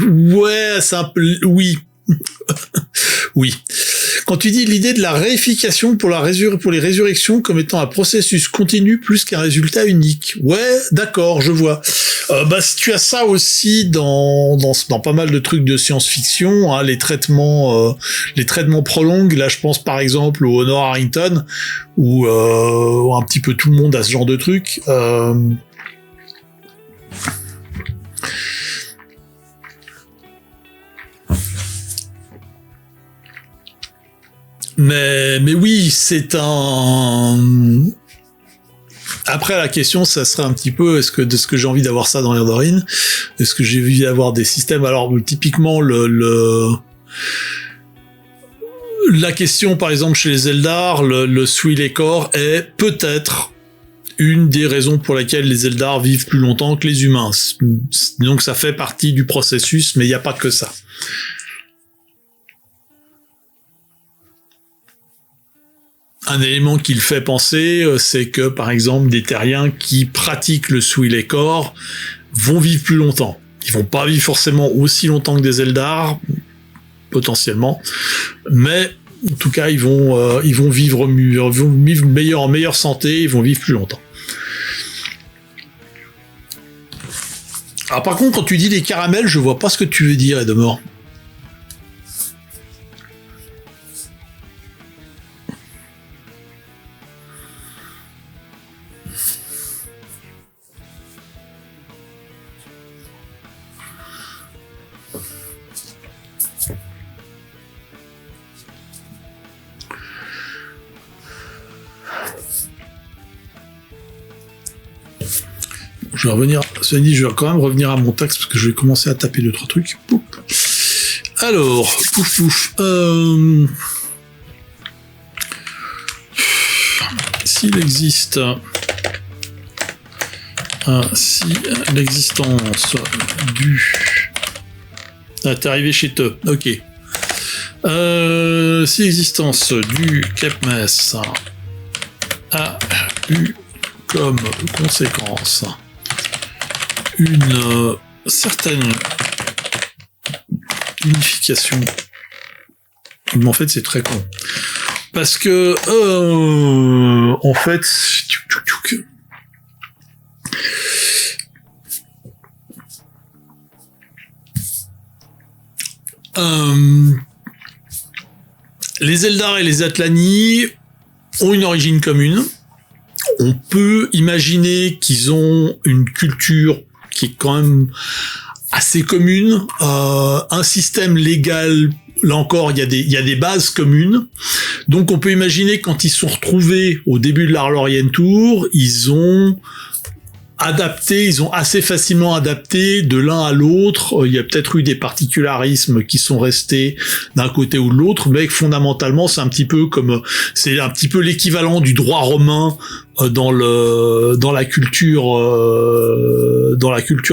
Ouais, c'est un peu... Oui. Oui. Quand tu dis l'idée de la réification pour les résurrections comme étant un processus continu plus qu'un résultat unique. Ouais, d'accord, je vois. Si tu as ça aussi dans pas mal de trucs de science-fiction, hein, les traitements prolongent. Là, je pense par exemple au Honor Harrington, où un petit peu tout le monde a ce genre de truc. Mais oui, c'est un... Après, la question, ça serait un petit peu, est-ce que j'ai envie d'avoir ça dans Erdorin? Est-ce que j'ai envie d'avoir des systèmes? Alors, typiquement, la question, par exemple, chez les Eldar, le Suilecor est peut-être une des raisons pour lesquelles les Eldar vivent plus longtemps que les humains. Donc, ça fait partie du processus, mais il n'y a pas que ça. Un élément qui le fait penser, c'est que, par exemple, des terriens qui pratiquent le Suilecor vont vivre plus longtemps. Ils vont pas vivre forcément aussi longtemps que des Eldar, potentiellement, mais en tout cas, ils vont vivre mieux, ils vont vivre en meilleure santé, ils vont vivre plus longtemps. Alors par contre, quand tu dis les caramels, je vois pas ce que tu veux dire, Edemort. Je vais quand même revenir à mon texte parce que je vais commencer à taper 2-3 trucs. Poup. Alors, pouf. S'il existe si l'existence du... Ah, t'es arrivé chez te. Ok. Si l'existence du Kepmes a eu comme conséquence une certaine unification. Mais en fait, c'est très con. Parce que, en fait, les Eldar et les Atlani ont une origine commune. On peut imaginer qu'ils ont une culture qui est quand même assez commune, un système légal, là encore, il y a des bases communes. Donc on peut imaginer quand ils se sont retrouvés au début de l'Arlorian Tour, ils ont assez facilement adapté de l'un à l'autre. Il y a peut-être eu des particularismes qui sont restés d'un côté ou de l'autre, mais fondamentalement c'est un petit peu l'équivalent du droit romain dans la culture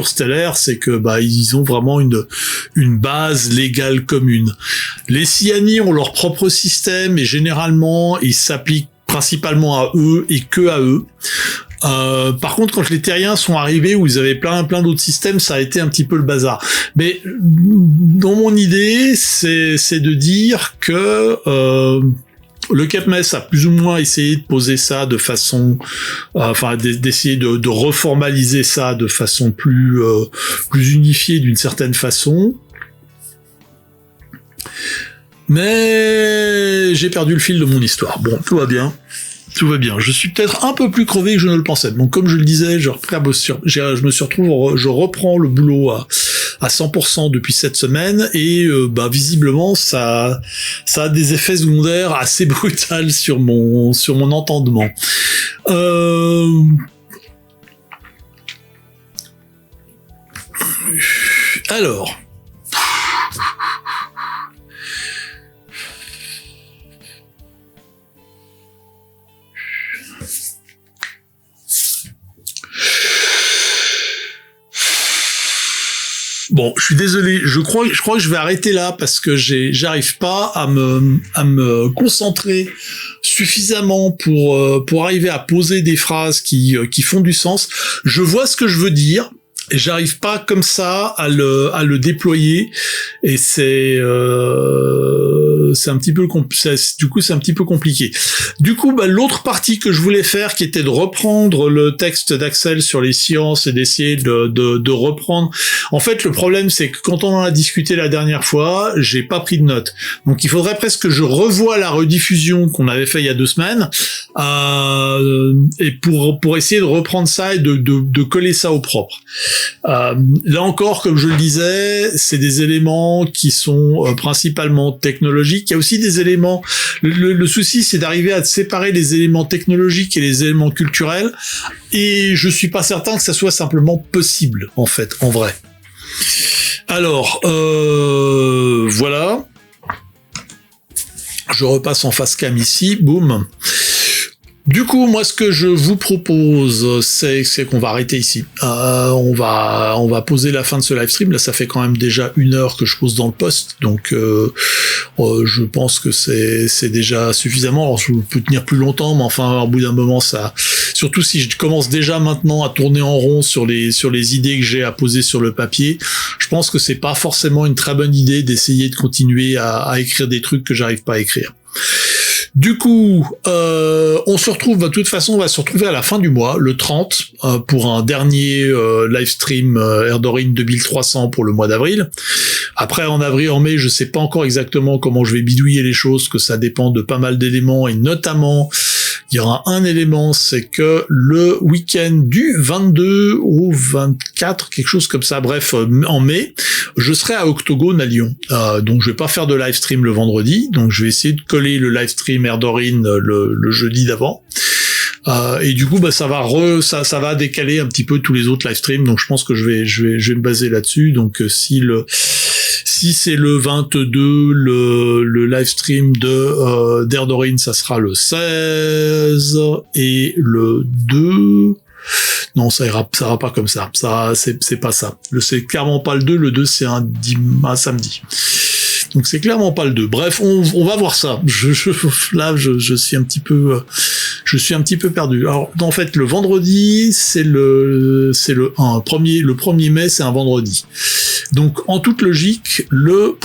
stellaire, c'est que ils ont vraiment une base légale commune. Les Siani ont leur propre système et généralement ils s'appliquent principalement à eux et que à eux. Par contre, quand les terriens sont arrivés, où ils avaient plein d'autres systèmes, ça a été un petit peu le bazar. Mais dans mon idée, c'est de dire que le CapMes a plus ou moins essayé de poser ça de façon, d'essayer de reformaliser ça de façon plus unifiée d'une certaine façon. Mais j'ai perdu le fil de mon histoire. Bon, tout va bien. Tout va bien. Je suis peut-être un peu plus crevé que je ne le pensais. Donc, comme je le disais, je reprends le boulot à 100% depuis cette semaine et visiblement ça a des effets secondaires assez brutals sur mon entendement. Alors. Bon, je suis désolé, je crois que je vais arrêter là parce que j'arrive pas à me concentrer suffisamment pour arriver à poser des phrases qui font du sens. Je vois ce que je veux dire, et j'arrive pas comme ça à le déployer, et c'est un petit peu c'est un petit peu compliqué. Du coup, l'autre partie que je voulais faire, qui était de reprendre le texte d'Axel sur les sciences et d'essayer de reprendre. En fait, le problème, c'est que quand on en a discuté la dernière fois, j'ai pas pris de notes. Donc, il faudrait presque que je revoie la rediffusion qu'on avait fait il y a 2 semaines, et pour essayer de reprendre ça et de coller ça au propre. Là encore, comme je le disais, c'est des éléments qui sont principalement technologiques. Il y a aussi des éléments. Le souci, c'est d'arriver à séparer les éléments technologiques et les éléments culturels. Et je suis pas certain que ça soit simplement possible, en fait, en vrai. Alors, voilà. Je repasse en face cam ici. Boum. Du coup, moi, ce que je vous propose, c'est qu'on va arrêter ici. On va poser la fin de ce live stream. Là, ça fait quand même déjà 1 heure que je pose dans le post, donc je pense que c'est déjà suffisamment. Alors, je peux tenir plus longtemps, mais enfin, au bout d'un moment, ça. Surtout si je commence déjà maintenant à tourner en rond sur les idées que j'ai à poser sur le papier, je pense que c'est pas forcément une très bonne idée d'essayer de continuer à écrire des trucs que j'arrive pas à écrire. Du coup, on se retrouve, de toute façon, on va se retrouver à la fin du mois, le 30, pour un dernier live stream Erdorin 2300 pour le mois d'avril. Après, en avril, en mai, je sais pas encore exactement comment je vais bidouiller les choses, que ça dépend de pas mal d'éléments, et notamment, il y aura un élément, c'est que le week-end du 22 au 24, quelque chose comme ça, bref, en mai, je serai à Octogone à Lyon. Donc je vais pas faire de live stream le vendredi, donc je vais essayer de coller le live stream Erdorin le jeudi d'avant. Et du coup, ça va décaler un petit peu tous les autres live streams, donc je pense que je vais me baser là-dessus. Donc si c'est le 22, le live stream d'Erdorin, ça sera le 16, et le 2, non, ça ira pas comme ça. Ça, c'est pas ça. C'est clairement pas le 2. Le 2, c'est un samedi. Donc c'est clairement pas le 2. Bref, on va voir ça. Je suis un petit peu perdu. Alors, en fait, le vendredi, c'est le 1er mai, c'est un vendredi. Donc, en toute logique, le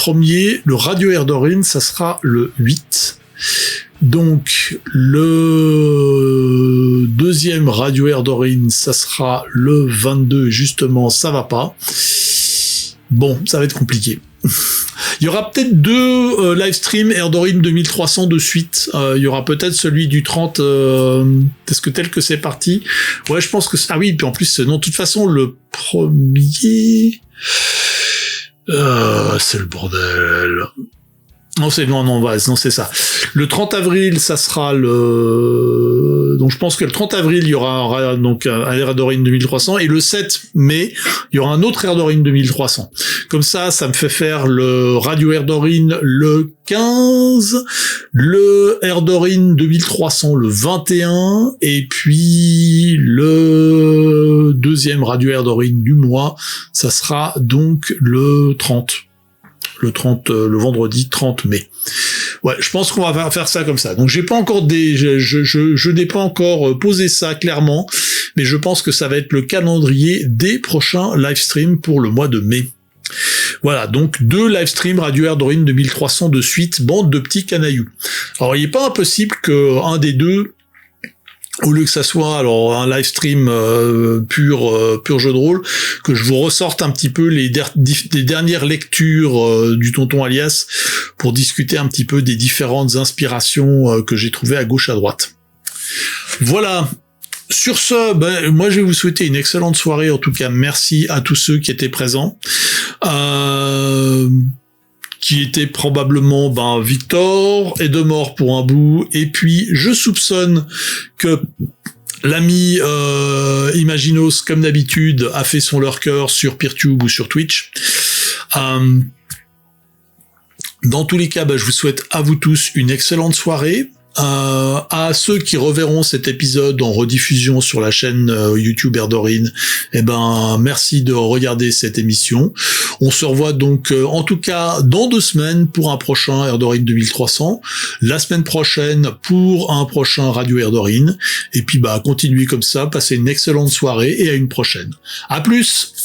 Radio Erdorin, ça sera le 8. Donc, le deuxième Radio Erdorin, ça sera le 22, justement, ça va pas. Bon, ça va être compliqué. Il y aura peut-être 2 live streams Erdorin 2300 de suite. Il y aura peut-être celui du 30. Est-ce que tel que c'est parti? Ouais, je pense que ah oui. Puis en plus, non, de toute façon, le premier, c'est le bordel. Non, c'est ça. Le 30 avril, ça sera donc je pense que le 30 avril, il y aura un Erdorin 2300, et le 7 mai, il y aura un autre Erdorin 2300. Comme ça me fait faire le Radio Erdorin le 15, le Erdorin 2300 le 21, et puis le deuxième Radio Erdorin du mois, ça sera donc le 30. Le vendredi 30 mai. Ouais, je pense qu'on va faire ça comme ça. Donc j'ai pas encore je n'ai pas encore posé ça clairement, mais je pense que ça va être le calendrier des prochains live streams pour le mois de mai. Voilà, donc 2 live streams Radio Erdorin 2300 de suite, bande de petits canailloux. Alors il n'est pas impossible que un des deux, au lieu que ça soit alors un live stream pur jeu de rôle, que je vous ressorte un petit peu les dernières lectures du Tonton Alias pour discuter un petit peu des différentes inspirations que j'ai trouvées à gauche à droite. Voilà. Sur ce, moi je vais vous souhaiter une excellente soirée. En tout cas, merci à tous ceux qui étaient présents. Qui était probablement Victor et Demort pour un bout, et puis je soupçonne que l'ami Imaginos, comme d'habitude, a fait son lurker sur Peertube ou sur Twitch. Dans tous les cas, je vous souhaite à vous tous une excellente soirée. À ceux qui reverront cet épisode en rediffusion sur la chaîne YouTube Erdorin, merci de regarder cette émission. On se revoit donc en tout cas dans 2 semaines pour un prochain Erdorin 2300, la semaine prochaine pour un prochain Radio Erdorin, et puis continuez comme ça, passez une excellente soirée et à une prochaine. À plus.